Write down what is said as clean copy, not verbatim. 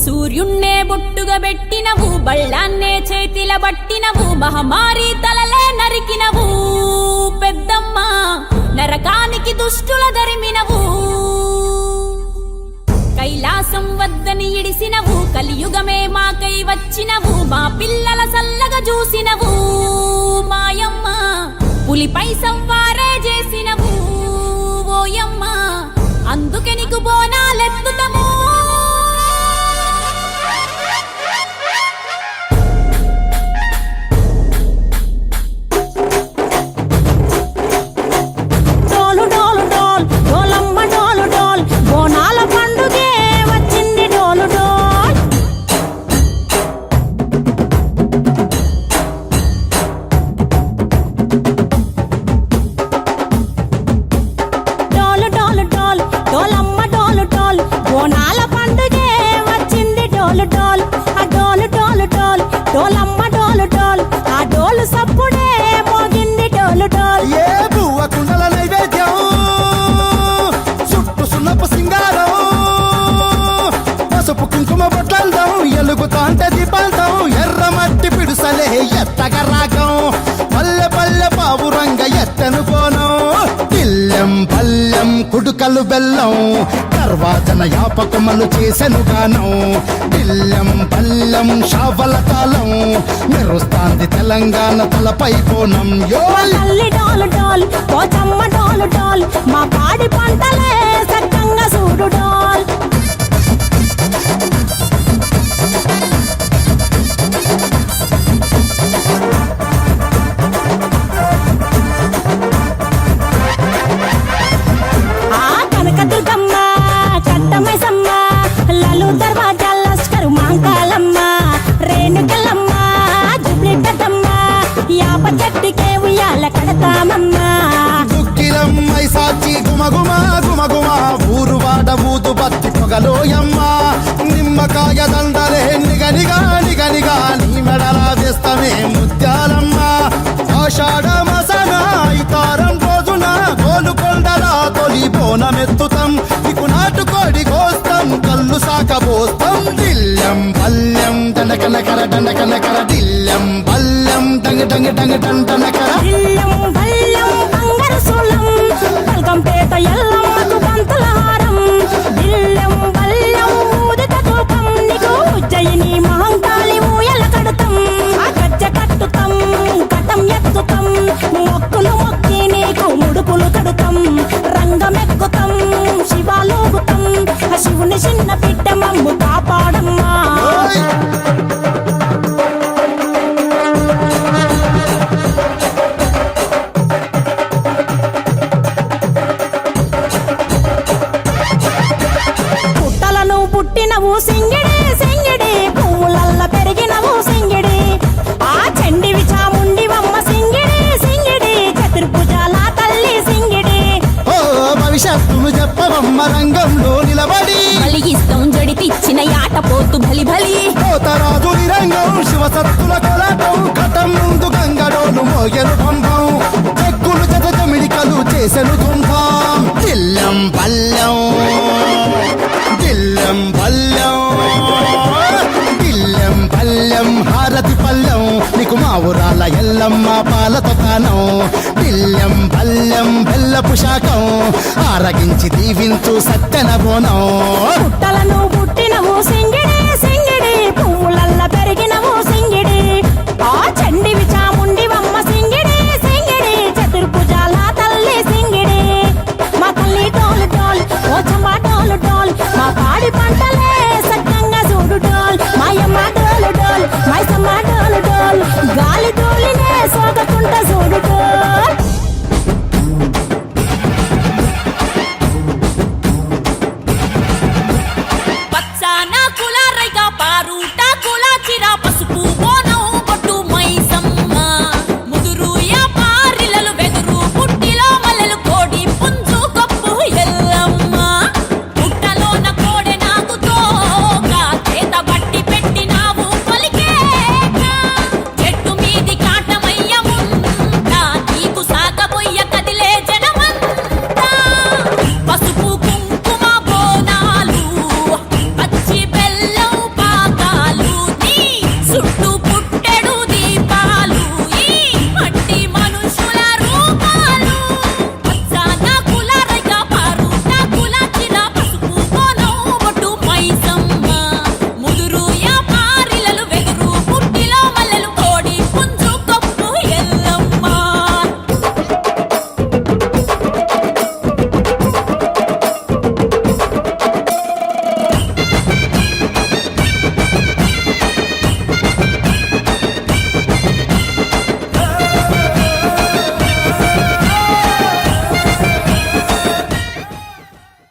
సూర్యున్నే బొట్టుగా పెట్టినవు, బళ్ళాన్నే చేతిల పట్టినవు, మహమారి తలలే నరికినవు పెద్దమ్మ, నరకానికి దుష్టుల దరిమినవు. కైలాసం వద్దని ఇడిసినవు, కలియుగమే మాకై వచ్చినవు, మా పిల్లల సల్లగా చూసినవు మాయమ్మ, పులిపై సవ్వారే చేసినవు ఓయమ్మ, అందుకే నీకు బోనాలెత్తుతము. ఎలుగుతాంటే దీపాంతం ఎర్రమట్టి పిడుసలే ఎత్తగ రాగం, పల్లె పల్లె పావురంగ ఎత్తను పోనం, పిల్లెం పల్లెం కుడుకలు బెల్లం, తర్వాతన యాపకమలు చేసెను గానం, పిల్లెం పల్లెం షావల తాళం, మెరుస్తాంది తెలంగాణ తలపై కోణం. మా పాడి పంటలే సక్కంగా చూడు డాల్. దుక్కిలమ్మై సాచి గుమగుమ గుమగుమ, ఊరు వాడ ఊదు బత్తి పొగలోయమ్మ, నిమ్మకాయ దండలే నిగనిగా నిగనిగా, నీ మెడలా వేస్తమే ముత్యాలమ్మ, ఆషాఢ మసన ఇతారం రోజున గోలుకొండలా తొలి బోనమెత్తుతాం, నీకు నాటుకోడి కోస్తాం, కళ్ళు సాకబోస్తాం, దిల్లెం పల్లెం దండకనకర దండకనకర, దిల్లెం పల్లెం డంగ డంగ డంగ డండనకర, పేట ఎల్లమ్మకు పంతుల హారం, బిల్లెం బల్లెం ఊదిత తూపం, నీకు ఉజ్జయిని మహంకాళి ఊయల కడుతాం, గజ్జ కట్టుతాం కటం ఎత్తుతాం, మొక్కులు మొక్కి నీకు ముడుపులు కడుతాం, రంగమెక్కుతాం శివాలోగుతాం, శివుని చిన్న బిడ్డ మమ్ము కాపాడమ్మా. పుట్టినవు సింగిడి సింగిడి, పువ్వులల్ల పెరిగినవు సింగిడి, ఆ చండివి చాముండివమ్మ సింగిడి సింగిడి, చతుర్భుజాల తల్లి సింగిడి. ఓ భవిష్యత్తును చెప్పవమ్మ రంగంలో నిలబడి, బలిగిస్తాం జడితిచ్చిన యాట పోతు బలి బలి, పోతరాజుని రంగం శివసత్తుల కొలాటం, ఘటం ముందు గంగడోను మోయను పంపం, చెక్కులు జత జమిడికలు చేసెను తుంభం, దిల్లెం పల్లెం దిల్లెం పల్లెం దిల్లెం పల్లెం హారతి పల్లెం, నీకు మా ఊరాల ఎల్లమ్మ పాలతో కానం, దిల్లెం పల్లెం బెల్లపు శాఖం, ఆరగించి దీవించు సత్తెన బోనం. పుట్టలను పుట్టినవు సింగిడి